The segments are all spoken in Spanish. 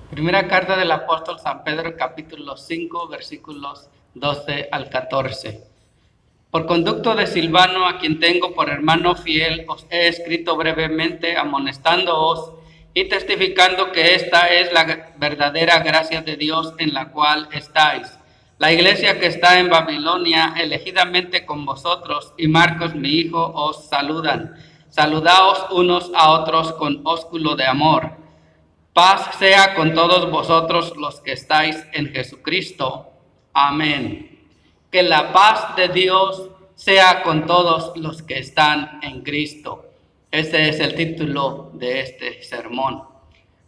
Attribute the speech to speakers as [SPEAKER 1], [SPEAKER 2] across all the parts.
[SPEAKER 1] Primera carta del apóstol San Pedro, capítulo 5, versículos 12 al 14. Por conducto de Silvano, a quien tengo por hermano fiel, os he escrito brevemente amonestándoos y testificando que esta es la verdadera gracia de Dios en la cual estáis. La iglesia que está en Babilonia, elegidamente con vosotros, y Marcos mi hijo, os saludan. Saludaos unos a otros con ósculo de amor. Paz sea con todos vosotros los que estáis en Jesucristo. Amén. Que la paz de Dios sea con todos los que están en Cristo. Ese es el título de este sermón.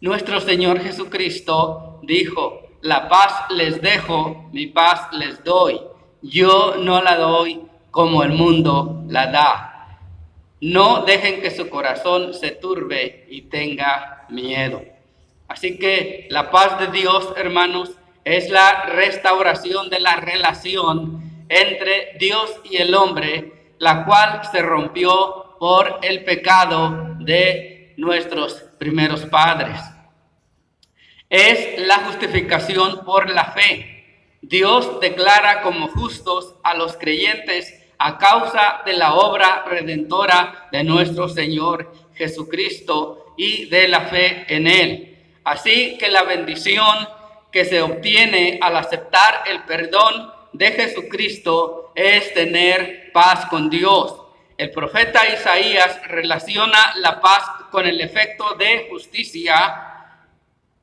[SPEAKER 1] Nuestro Señor Jesucristo dijo: la paz les dejo, mi paz les doy. Yo no la doy como el mundo la da. No dejen que su corazón se turbe y tenga miedo. Así que la paz de Dios, hermanos, es la restauración de la relación entre Dios y el hombre, la cual se rompió por el pecado de nuestros primeros padres. Es la justificación por la fe. Dios declara como justos a los creyentes a causa de la obra redentora de nuestro Señor Jesucristo y de la fe en Él. Así que la bendición que se obtiene al aceptar el perdón de Jesucristo es tener paz con Dios. El profeta Isaías relaciona la paz con el efecto de justicia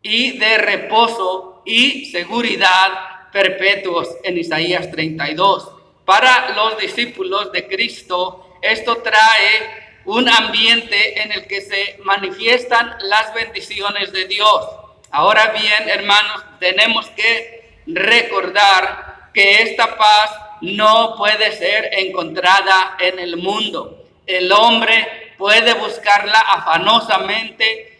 [SPEAKER 1] y de reposo y seguridad perpetuos en Isaías 32. Para los discípulos de Cristo, esto trae un ambiente en el que se manifiestan las bendiciones de Dios. Ahora bien, hermanos, tenemos que recordar que esta paz no puede ser encontrada en el mundo. El hombre puede buscarla afanosamente,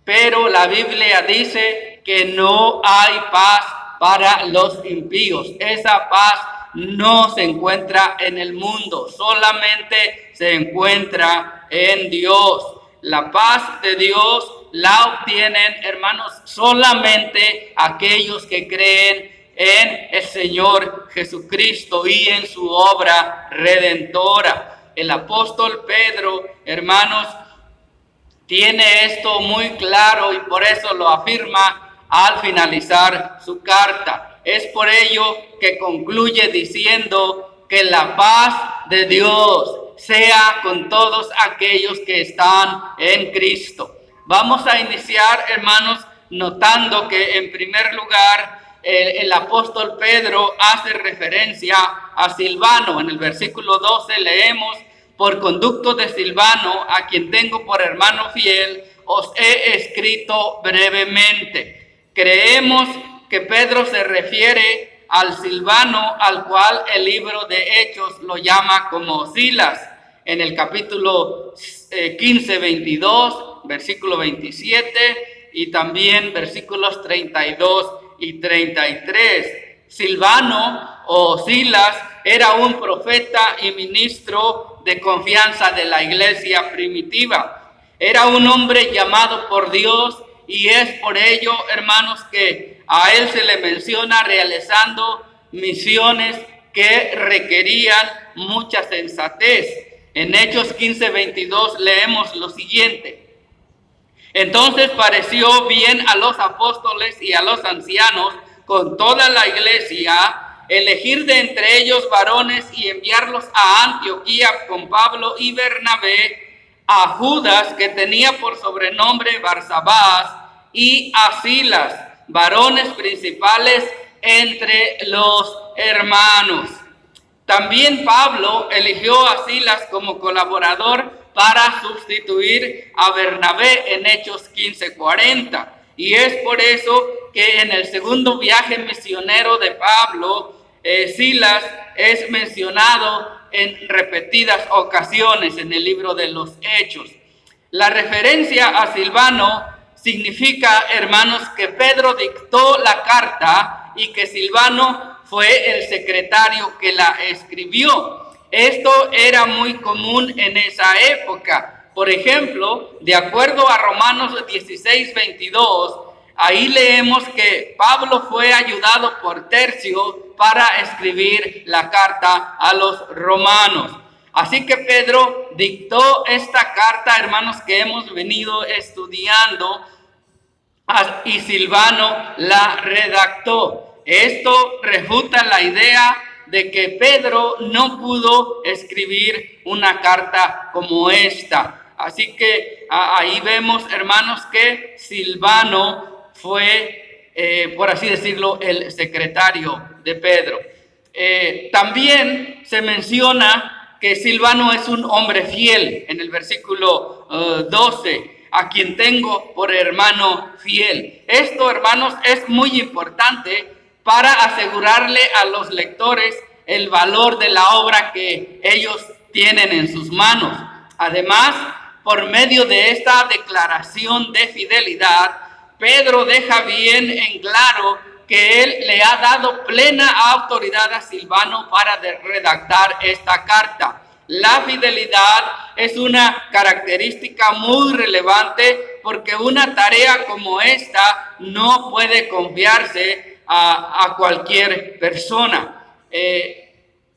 [SPEAKER 1] pero la Biblia dice que no hay paz para los impíos. Esa paz no se encuentra en el mundo, solamente se encuentra en Dios. La paz de Dios la obtienen, hermanos, solamente aquellos que creen en el Señor Jesucristo y en su obra redentora. El apóstol Pedro, hermanos, tiene esto muy claro y por eso lo afirma al finalizar su carta. Es por ello que concluye diciendo que la paz de Dios sea con todos aquellos que están en Cristo. Vamos a iniciar, hermanos, notando que en primer lugar el apóstol Pedro hace referencia a Silvano. En el versículo 12 leemos: por conducto de Silvano, a quien tengo por hermano fiel, os he escrito brevemente. Creemos que Pedro se refiere al Silvano al cual el libro de Hechos lo llama como Silas. En el capítulo 15, 22, versículo 27 y también versículos 32 y 33. Silvano o Silas era un profeta y ministro de confianza de la iglesia primitiva. Era un hombre llamado por Dios y es por ello, hermanos, que a él se le menciona realizando misiones que requerían mucha sensatez. En Hechos 15, 22 leemos lo siguiente: entonces pareció bien a los apóstoles y a los ancianos con toda la iglesia elegir de entre ellos varones y enviarlos a Antioquía con Pablo y Bernabé, a Judas, que tenía por sobrenombre Barsabás, y a Silas, varones principales entre los hermanos. También Pablo eligió a Silas como colaborador para sustituir a Bernabé en Hechos 15:40. Y es por eso que en el segundo viaje misionero de Pablo, Silas es mencionado en repetidas ocasiones en el libro de los Hechos. La referencia a Silvano significa, hermanos, que Pedro dictó la carta y que Silvano fue el secretario que la escribió. Esto era muy común en esa época. Por ejemplo, de acuerdo a Romanos 16:22, ahí leemos que Pablo fue ayudado por Tercio para escribir la carta a los romanos. Así que Pedro dictó esta carta, hermanos, que hemos venido estudiando, y Silvano la redactó. Esto refuta la idea de que Pedro no pudo escribir una carta como esta. Así que ahí vemos, hermanos, que Silvano fue, por así decirlo, el secretario de Pedro. También se menciona que Silvano es un hombre fiel en el versículo 12. A quien tengo por hermano fiel. Esto, hermanos, es muy importante para asegurarle a los lectores el valor de la obra que ellos tienen en sus manos. Además, por medio de esta declaración de fidelidad, Pedro deja bien en claro que él le ha dado plena autoridad a Silvano para redactar esta carta. La fidelidad es una característica muy relevante porque una tarea como esta no puede confiarse a cualquier persona.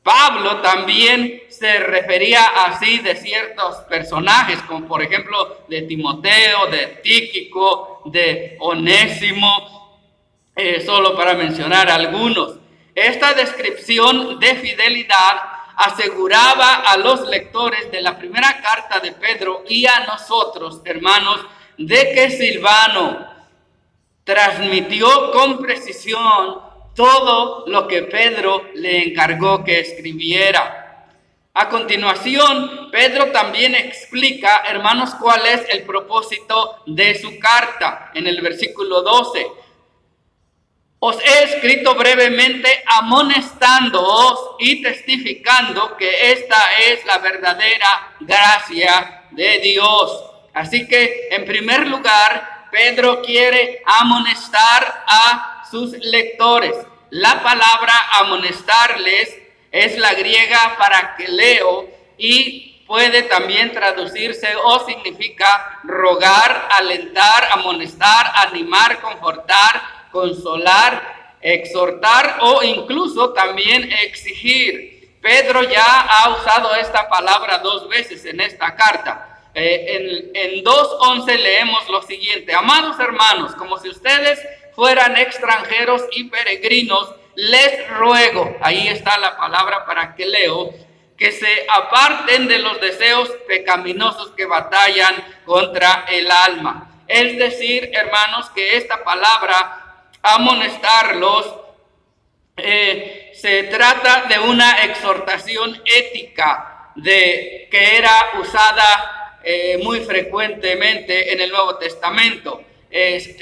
[SPEAKER 1] Pablo también se refería así de ciertos personajes, como por ejemplo de Timoteo, de Tíquico, de Onésimo, solo para mencionar algunos. Esta descripción de fidelidad aseguraba a los lectores de la primera carta de Pedro y a nosotros, hermanos, de que Silvano transmitió con precisión todo lo que Pedro le encargó que escribiera. A continuación, Pedro también explica, hermanos, cuál es el propósito de su carta en el versículo 12. Os he escrito brevemente amonestándoos y testificando que esta es la verdadera gracia de Dios. Así que, en primer lugar, Pedro quiere amonestar a sus lectores. La palabra amonestarles es la griega parakeleo y puede también traducirse o significa rogar, alentar, amonestar, animar, confortar, consolar, exhortar o incluso también exigir. Pedro ya ha usado esta palabra 2 veces en esta carta. En 2:11 leemos lo siguiente: amados hermanos, como si ustedes fueran extranjeros y peregrinos, les ruego, ahí está la palabra para que leo, que se aparten de los deseos pecaminosos que batallan contra el alma. Es decir, hermanos, que esta palabra amonestarlos se trata de una exhortación ética que era usada muy frecuentemente en el Nuevo Testamento.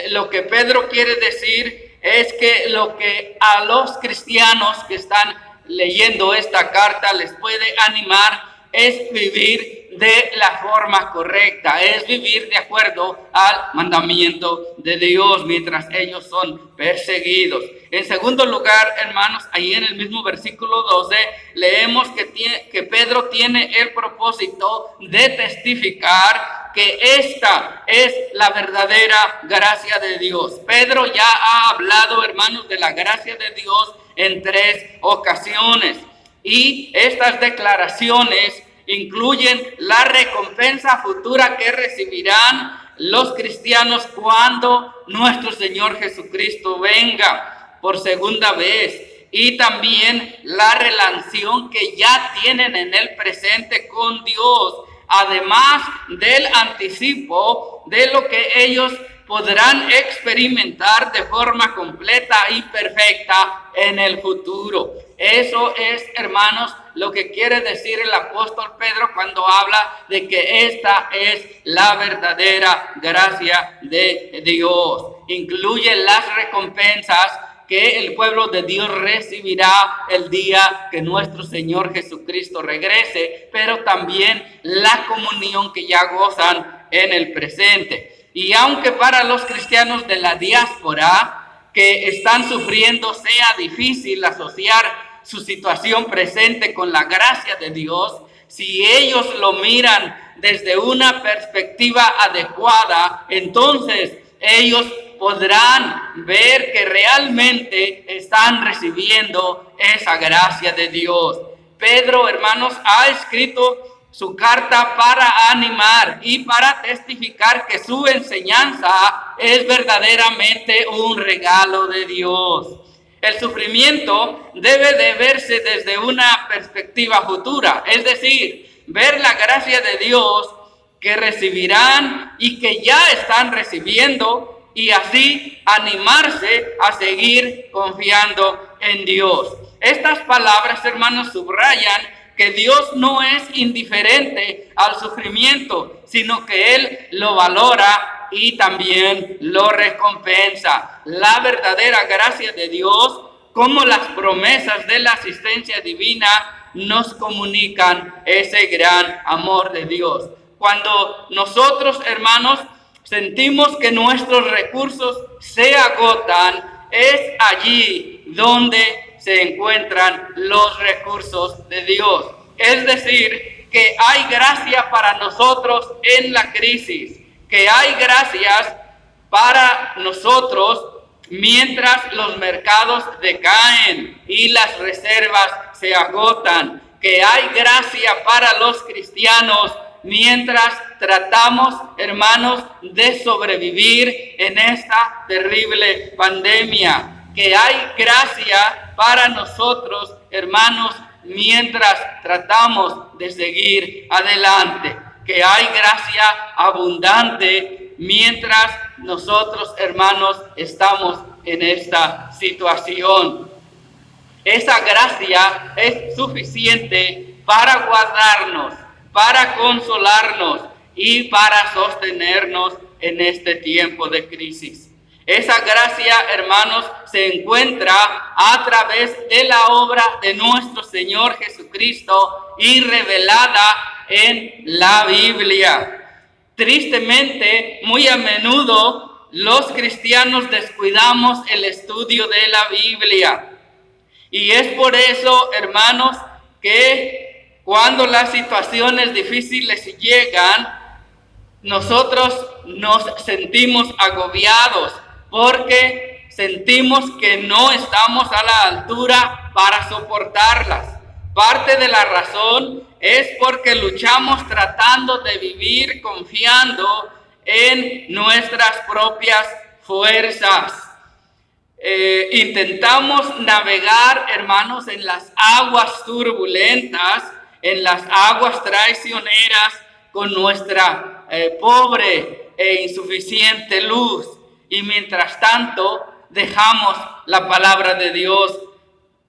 [SPEAKER 1] Lo que Pedro quiere decir es que lo que a los cristianos que están leyendo esta carta les puede animar es vivir de la forma correcta, es vivir de acuerdo al mandamiento de Dios mientras ellos son perseguidos. En segundo lugar, hermanos, ahí en el mismo versículo 12, leemos que Pedro tiene el propósito de testificar que esta es la verdadera gracia de Dios. Pedro ya ha hablado, hermanos, de la gracia de Dios en 3 ocasiones. Y estas declaraciones incluyen la recompensa futura que recibirán los cristianos cuando nuestro Señor Jesucristo venga por segunda vez, y también la relación que ya tienen en el presente con Dios, además del anticipo de lo que ellos podrán experimentar de forma completa y perfecta en el futuro. Eso es, hermanos, lo que quiere decir el apóstol Pedro cuando habla de que esta es la verdadera gracia de Dios. Incluye las recompensas que el pueblo de Dios recibirá el día que nuestro Señor Jesucristo regrese, pero también la comunión que ya gozan en el presente. Y aunque para los cristianos de la diáspora que están sufriendo sea difícil asociar su situación presente con la gracia de Dios, si ellos lo miran desde una perspectiva adecuada, entonces ellos podrán ver que realmente están recibiendo esa gracia de Dios. Pedro, hermanos, ha escrito su carta para animar y para testificar que su enseñanza es verdaderamente un regalo de Dios. El sufrimiento debe de verse desde una perspectiva futura, es decir, ver la gracia de Dios que recibirán y que ya están recibiendo, y así animarse a seguir confiando en Dios. Estas palabras, hermanos, subrayan que Dios no es indiferente al sufrimiento, sino que Él lo valora y también lo recompensa. La verdadera gracia de Dios, como las promesas de la asistencia divina, nos comunican ese gran amor de Dios. Cuando nosotros, hermanos, sentimos que nuestros recursos se agotan, es allí donde se encuentran los recursos de Dios. Es decir, que hay gracia para nosotros en la crisis, que hay gracias para nosotros mientras los mercados decaen y las reservas se agotan, que hay gracia para los cristianos mientras tratamos, hermanos, de sobrevivir en esta terrible pandemia, que hay gracia para nosotros, hermanos, mientras tratamos de seguir adelante, que hay gracia abundante mientras nosotros, hermanos, estamos en esta situación. Esa gracia es suficiente para guardarnos, para consolarnos y para sostenernos en este tiempo de crisis. Esa gracia, hermanos, se encuentra a través de la obra de nuestro Señor Jesucristo y revelada en la Biblia. Tristemente, muy a menudo los cristianos descuidamos el estudio de la Biblia. Y es por eso, hermanos, que cuando las situaciones difíciles llegan, nosotros nos sentimos agobiados porque sentimos que no estamos a la altura para soportarlas. Parte de la razón es porque luchamos tratando de vivir confiando en nuestras propias fuerzas. Intentamos navegar, hermanos, en las aguas turbulentas, en las aguas traicioneras, con nuestra pobre e insuficiente luz. Y mientras tanto, dejamos la palabra de Dios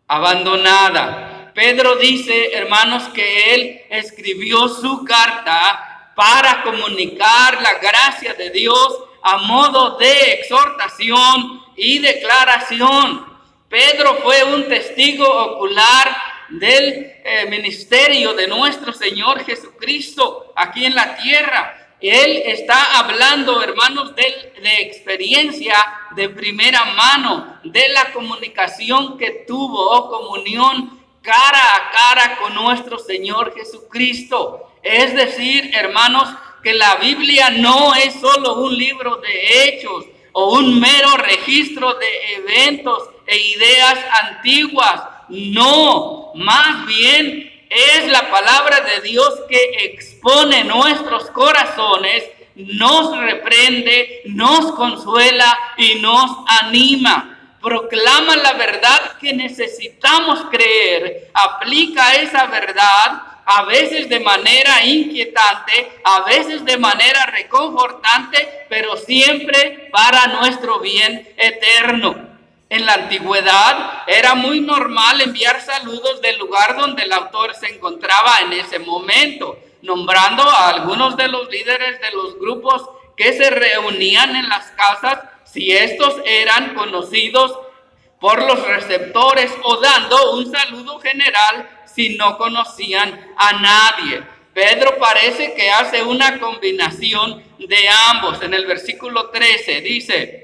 [SPEAKER 1] abandonada. Pedro dice, hermanos, que él escribió su carta para comunicar la gracia de Dios a modo de exhortación y declaración. Pedro fue un testigo ocular del ministerio de nuestro Señor Jesucristo aquí en la tierra. Él está hablando, hermanos, de experiencia de primera mano, de la comunicación que tuvo o comunión cara a cara con nuestro Señor Jesucristo. Es decir, hermanos, que la Biblia no es solo un libro de hechos o un mero registro de eventos e ideas antiguas. No, más bien es la palabra de Dios que expone nuestros corazones, nos reprende, nos consuela y nos anima. Proclama la verdad que necesitamos creer, aplica esa verdad, a veces de manera inquietante, a veces de manera reconfortante, pero siempre para nuestro bien eterno. En la antigüedad era muy normal enviar saludos del lugar donde el autor se encontraba en ese momento, nombrando a algunos de los líderes de los grupos que se reunían en las casas, si estos eran conocidos por los receptores, o dando un saludo general si no conocían a nadie. Pedro parece que hace una combinación de ambos. En el versículo 13 dice: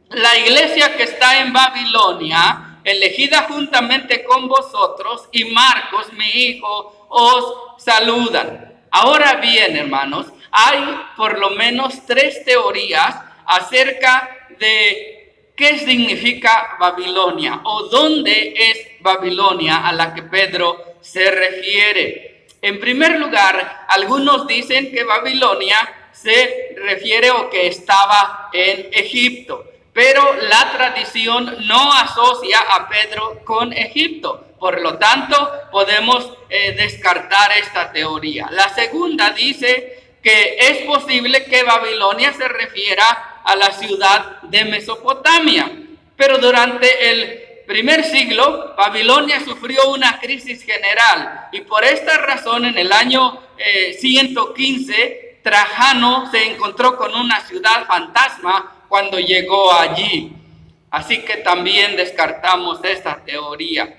[SPEAKER 1] la iglesia que está en Babilonia, elegida juntamente con vosotros, y Marcos, mi hijo, os saludan. Ahora bien, hermanos, hay por lo menos 3 teorías acerca de qué significa Babilonia o dónde es Babilonia a la que Pedro se refiere. En primer lugar, algunos dicen que Babilonia se refiere o que estaba en Egipto, pero la tradición no asocia a Pedro con Egipto. Por lo tanto, podemos descartar esta teoría. La segunda dice que es posible que Babilonia se refiera a la ciudad de Mesopotamia, pero durante el primer siglo, Babilonia sufrió una crisis general y por esta razón en el año 115, Trajano se encontró con una ciudad fantasma cuando llegó allí. Así que también descartamos esta teoría.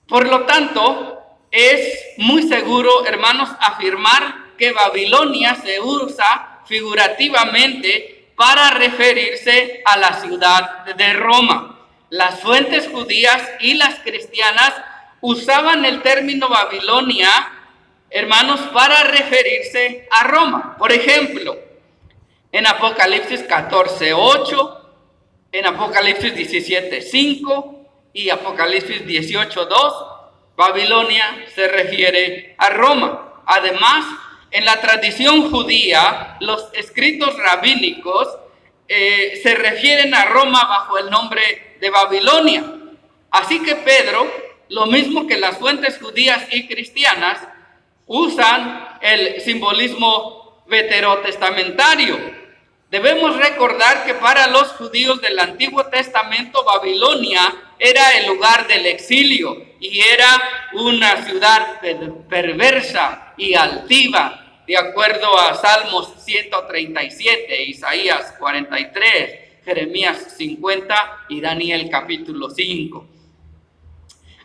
[SPEAKER 1] Por lo tanto, es muy seguro, hermanos, afirmar que Babilonia se usa figurativamente para referirse a la ciudad de Roma. Las fuentes judías y las cristianas usaban el término Babilonia, hermanos, para referirse a Roma. Por ejemplo, en Apocalipsis 14:8, en Apocalipsis 17:5 y Apocalipsis 18:2, Babilonia se refiere a Roma. Además, en la tradición judía, los escritos rabínicos se refieren a Roma bajo el nombre de Babilonia. Así que Pedro, lo mismo que las fuentes judías y cristianas, usan el simbolismo veterotestamentario. Debemos recordar que para los judíos del Antiguo Testamento, Babilonia era el lugar del exilio y era una ciudad perversa y altiva, de acuerdo a Salmos 137, Isaías 43, Jeremías 50 y Daniel capítulo 5.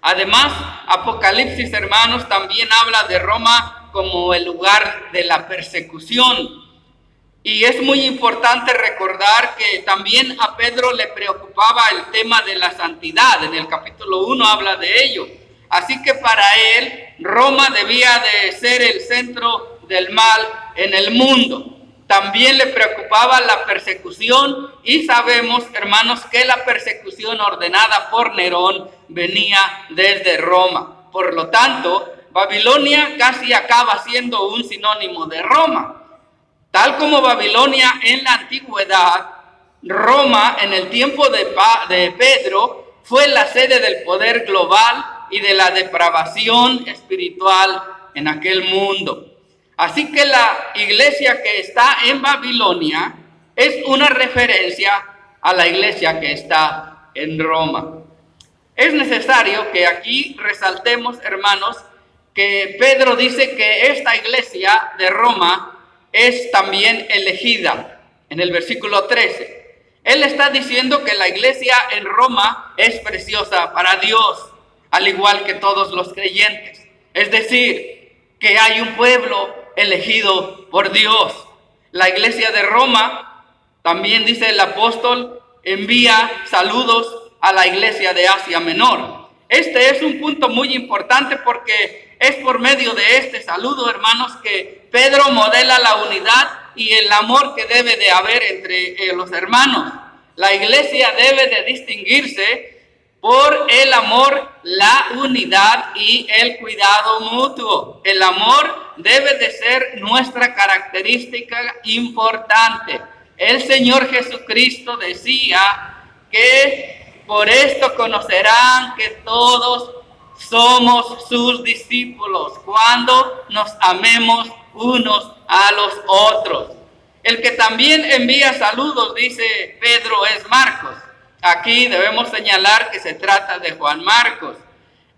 [SPEAKER 1] Además, Apocalipsis, hermanos, también habla de Roma como el lugar de la persecución. Y es muy importante recordar que también a Pedro le preocupaba el tema de la santidad. En el capítulo 1 habla de ello. Así que para él, Roma debía de ser el centro del mal en el mundo. También le preocupaba la persecución y sabemos, hermanos, que la persecución ordenada por Nerón venía desde Roma. Por lo tanto, Babilonia casi acaba siendo un sinónimo de Roma. Tal como Babilonia en la antigüedad, Roma en el tiempo de Pedro fue la sede del poder global y de la depravación espiritual en aquel mundo. Así que la iglesia que está en Babilonia es una referencia a la iglesia que está en Roma. Es necesario que aquí resaltemos, hermanos, que Pedro dice que esta iglesia de Roma es también elegida. En el versículo 13, él está diciendo que la iglesia en Roma es preciosa para Dios, al igual que todos los creyentes. Es decir, que hay un pueblo elegido por Dios. La iglesia de Roma, también dice el apóstol, envía saludos a la iglesia de Asia Menor. Este es un punto muy importante porque es por medio de este saludo, hermanos, que Pedro modela la unidad y el amor que debe de haber entre los hermanos. La iglesia debe de distinguirse por el amor, la unidad y el cuidado mutuo. El amor debe de ser nuestra característica importante. El Señor Jesucristo decía que por esto conocerán que todos somos sus discípulos, cuando nos amemos unos a los otros. El que también envía saludos, dice Pedro, es Marcos. Aquí debemos señalar que se trata de Juan Marcos.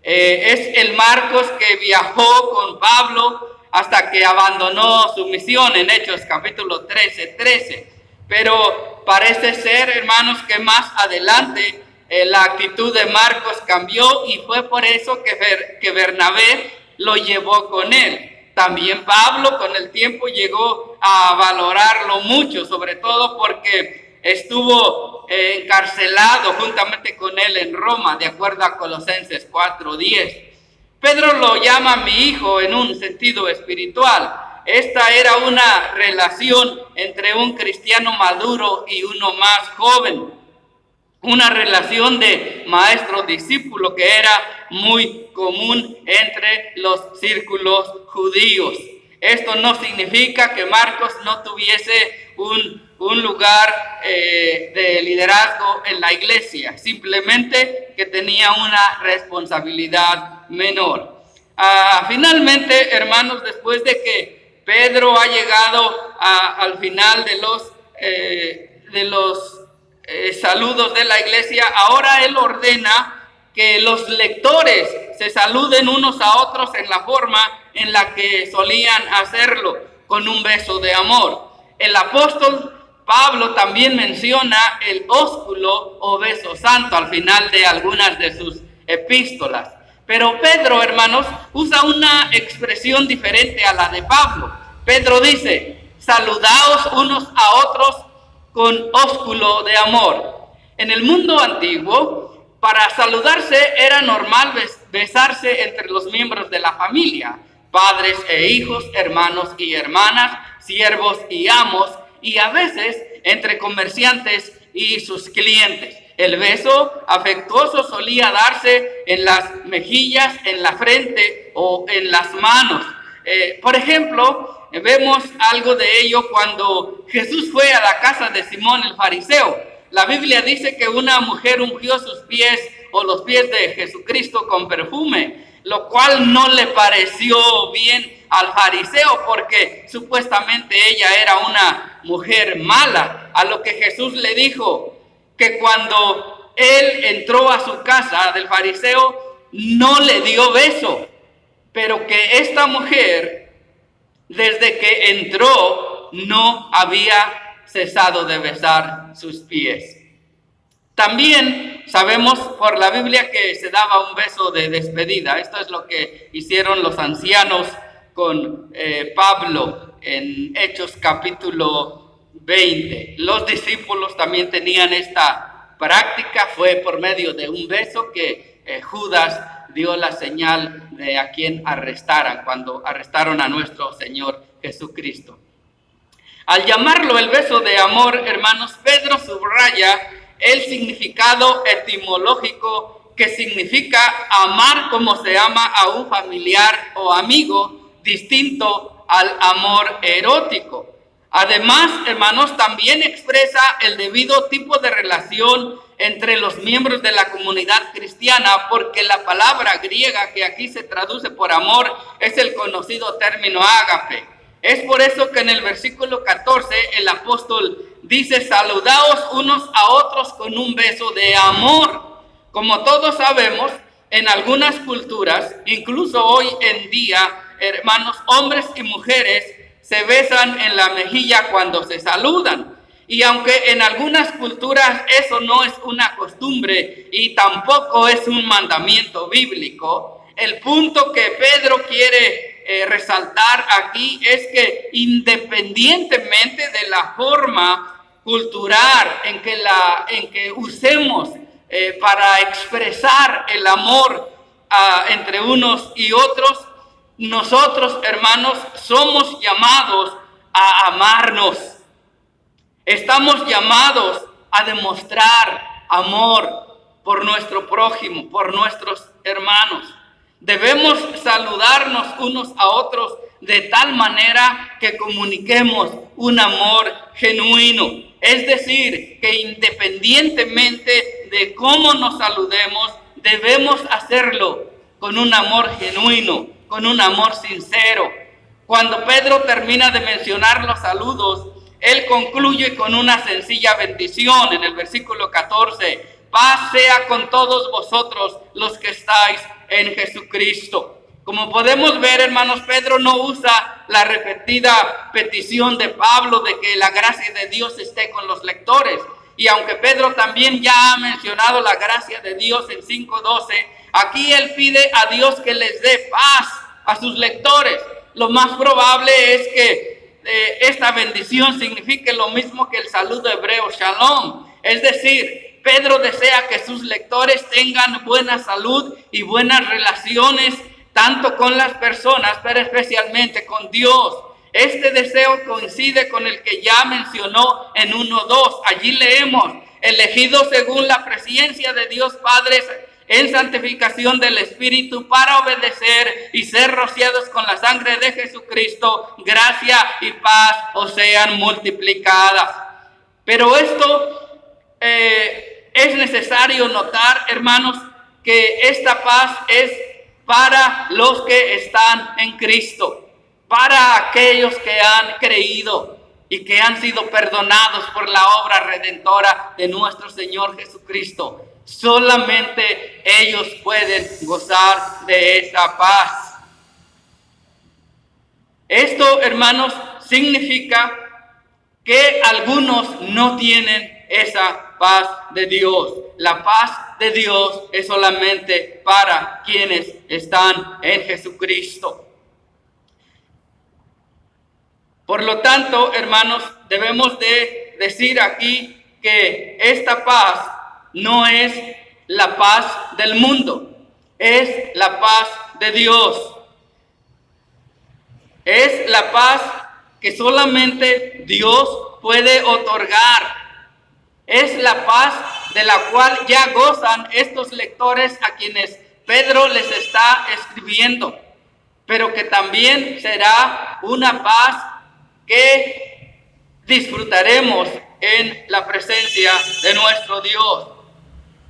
[SPEAKER 1] Es el Marcos que viajó con Pablo hasta que abandonó su misión en Hechos capítulo 13. Pero parece ser, hermanos, que más adelante la actitud de Marcos cambió y fue por eso que Bernabé lo llevó con él. También Pablo con el tiempo llegó a valorarlo mucho, sobre todo porque estuvo encarcelado juntamente con él en Roma, de acuerdo a Colosenses 4:10. Pedro lo llama mi hijo en un sentido espiritual. Esta era una relación entre un cristiano maduro y uno más joven. Una relación de maestro-discípulo que era muy común entre los círculos judíos. Esto no significa que Marcos no tuviese un lugar de liderazgo en la iglesia, simplemente que tenía una responsabilidad menor. Finalmente, hermanos, después de que Pedro ha llegado al final de los saludos de la iglesia, ahora él ordena que los lectores se saluden unos a otros en la forma en la que solían hacerlo, con un beso de amor. El apóstol Pablo también menciona el ósculo o beso santo al final de algunas de sus epístolas. Pero Pedro, hermanos, usa una expresión diferente a la de Pablo. Pedro dice: saludaos unos a otros con ósculo de amor. En el mundo antiguo, para saludarse era normal besarse entre los miembros de la familia, padres e hijos, hermanos y hermanas, siervos y amos, y a veces entre comerciantes y sus clientes. El beso afectuoso solía darse en las mejillas, en la frente o en las manos. Por ejemplo, vemos algo de ello cuando Jesús fue a la casa de Simón el fariseo. La Biblia dice que una mujer ungió sus pies o los pies de Jesucristo con perfume, lo cual no le pareció bien al fariseo porque supuestamente ella era una mujer mala. A lo que Jesús le dijo que cuando él entró a su casa del fariseo no le dio beso, pero que esta mujer, desde que entró, no había cesado de besar sus pies. También sabemos por la Biblia que se daba un beso de despedida. Esto es lo que hicieron los ancianos con Pablo en Hechos capítulo 20. Los discípulos también tenían esta práctica. Fue por medio de un beso que Judas dio la señal de a quien arrestaran cuando arrestaron a nuestro Señor Jesucristo. Al llamarlo el beso de amor, hermanos, Pedro subraya el significado etimológico que significa amar como se ama a un familiar o amigo, distinto al amor erótico. Además, hermanos, también expresa el debido tipo de relación entre los miembros de la comunidad cristiana, porque la palabra griega que aquí se traduce por amor es el conocido término ágape. Es por eso que en el versículo 14 el apóstol dice: saludaos unos a otros con un beso de amor. Como todos sabemos, en algunas culturas, incluso hoy en día, hermanos, hombres y mujeres se besan en la mejilla cuando se saludan. Y aunque en algunas culturas eso no es una costumbre y tampoco es un mandamiento bíblico, el punto que Pedro quiere resaltar aquí es que independientemente de la forma cultural en que usemos para expresar el amor entre unos y otros, nosotros, hermanos, somos llamados a amarnos. Estamos llamados a demostrar amor por nuestro prójimo, por nuestros hermanos. Debemos saludarnos unos a otros de tal manera que comuniquemos un amor genuino. Es decir, que independientemente de cómo nos saludemos, debemos hacerlo con un amor genuino, con un amor sincero. Cuando Pedro termina de mencionar los saludos, él concluye con una sencilla bendición en el versículo 14. Paz sea con todos vosotros los que estáis en Jesucristo. Como podemos ver, hermanos, Pedro no usa la repetida petición de Pablo de que la gracia de Dios esté con los lectores. Y aunque Pedro también ya ha mencionado la gracia de Dios en 5:12, aquí él pide a Dios que les dé paz a sus lectores. Lo más probable es que esta bendición signifique lo mismo que el saludo hebreo shalom. Es decir, Pedro desea que sus lectores tengan buena salud y buenas relaciones tanto con las personas, pero especialmente con Dios. Este deseo coincide con el que ya mencionó en 1:2. Allí leemos: elegidos según la presciencia de Dios Padre en santificación del Espíritu para obedecer y ser rociados con la sangre de Jesucristo, gracia y paz os sean multiplicadas. Pero esto es necesario notar, hermanos, que esta paz es para los que están en Cristo, para aquellos que han creído y que han sido perdonados por la obra redentora de nuestro Señor Jesucristo. Solamente ellos pueden gozar de esa paz. Esto, hermanos, significa que algunos no tienen esa paz de Dios. La paz de Dios es solamente para quienes están en Jesucristo. Por lo tanto, hermanos, debemos de decir aquí que esta paz no es la paz del mundo, es la paz de Dios. Es la paz que solamente Dios puede otorgar. Es la paz de la cual ya gozan estos lectores a quienes Pedro les está escribiendo, pero que también será una paz que disfrutaremos en la presencia de nuestro Dios.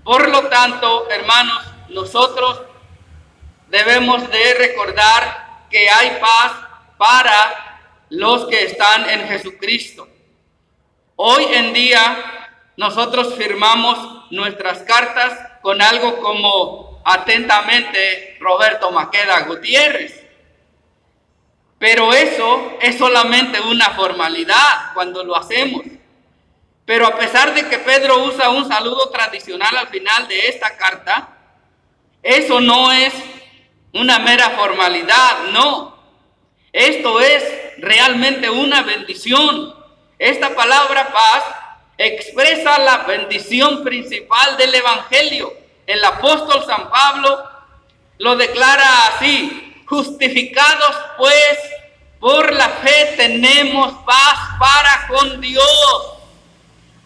[SPEAKER 1] Por lo tanto, hermanos, nosotros debemos de recordar que hay paz para los que están en Jesucristo. Hoy en día nosotros firmamos nuestras cartas con algo como atentamente Roberto Maqueda Gutiérrez. Pero eso es solamente una formalidad cuando lo hacemos. Pero a pesar de que Pedro usa un saludo tradicional al final de esta carta, eso no es una mera formalidad, no. Esto es realmente una bendición. Esta palabra paz expresa la bendición principal del Evangelio. El apóstol San Pablo lo declara así: justificados pues por la fe tenemos paz para con Dios.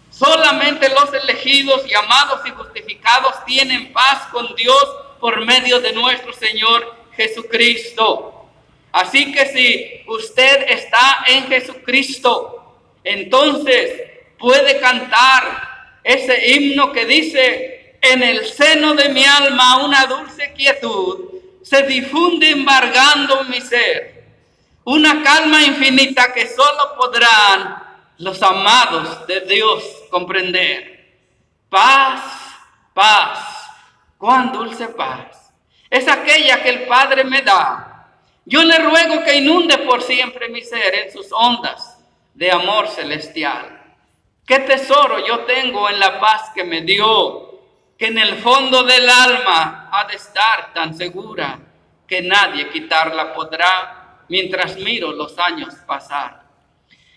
[SPEAKER 1] Solamente los elegidos, llamados y justificados tienen paz con Dios por medio de nuestro Señor Jesucristo. Así que si usted está en Jesucristo, entonces puede cantar ese himno que dice: en el seno de mi alma una dulce quietud se difunde embargando mi ser, una calma infinita que solo podrán los amados de Dios comprender. Paz, paz, cuán dulce paz es aquella que el Padre me da. Yo le ruego que inunde por siempre mi ser en sus ondas de amor celestial. Qué tesoro yo tengo en la paz que me dio, que en el fondo del alma ha de estar tan segura que nadie quitarla podrá mientras miro los años pasar.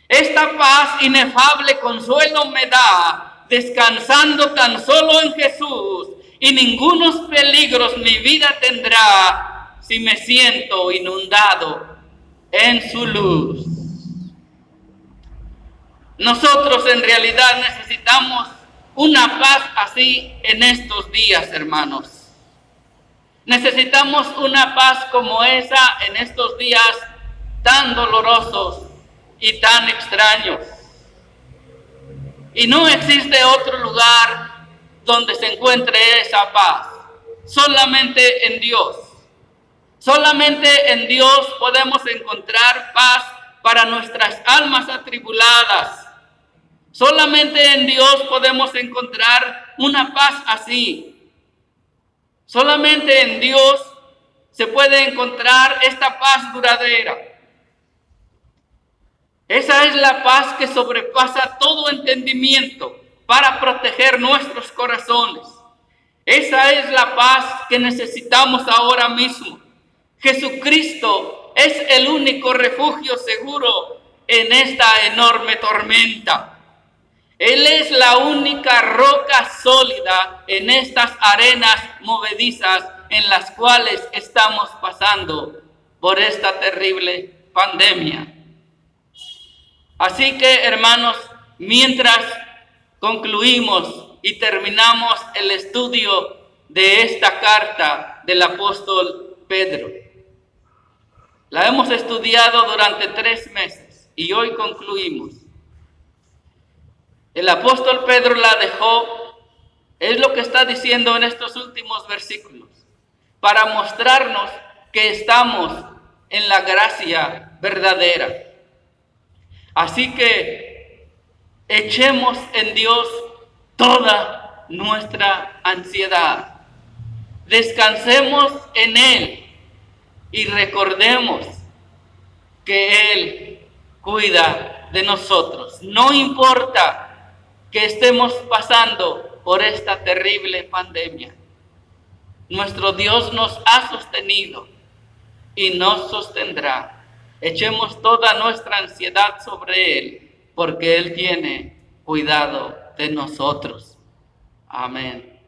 [SPEAKER 1] Esta paz inefable consuelo me da, descansando tan solo en Jesús, y ningunos peligros mi vida tendrá si me siento inundado en su luz. Nosotros en realidad necesitamos una paz así en estos días, hermanos. Necesitamos una paz como esa en estos días tan dolorosos y tan extraños. Y no existe otro lugar donde se encuentre esa paz, solamente en Dios. Solamente en Dios podemos encontrar paz para nuestras almas atribuladas. Solamente en Dios podemos encontrar una paz así. Solamente en Dios se puede encontrar esta paz duradera. Esa es la paz que sobrepasa todo entendimiento para proteger nuestros corazones. Esa es la paz que necesitamos ahora mismo. Jesucristo es el único refugio seguro en esta enorme tormenta. Él es la única roca sólida en estas arenas movedizas en las cuales estamos pasando por esta terrible pandemia. Así que, hermanos, mientras concluimos y terminamos el estudio de esta carta del apóstol Pedro, la hemos estudiado durante 3 meses y hoy concluimos. El apóstol Pedro la dejó, es lo que está diciendo en estos últimos versículos, para mostrarnos que estamos en la gracia verdadera. Así que echemos en Dios toda nuestra ansiedad. Descansemos en Él y recordemos que Él cuida de nosotros. No importa que estemos pasando por esta terrible pandemia. Nuestro Dios nos ha sostenido y nos sostendrá. Echemos toda nuestra ansiedad sobre Él, porque Él tiene cuidado de nosotros. Amén.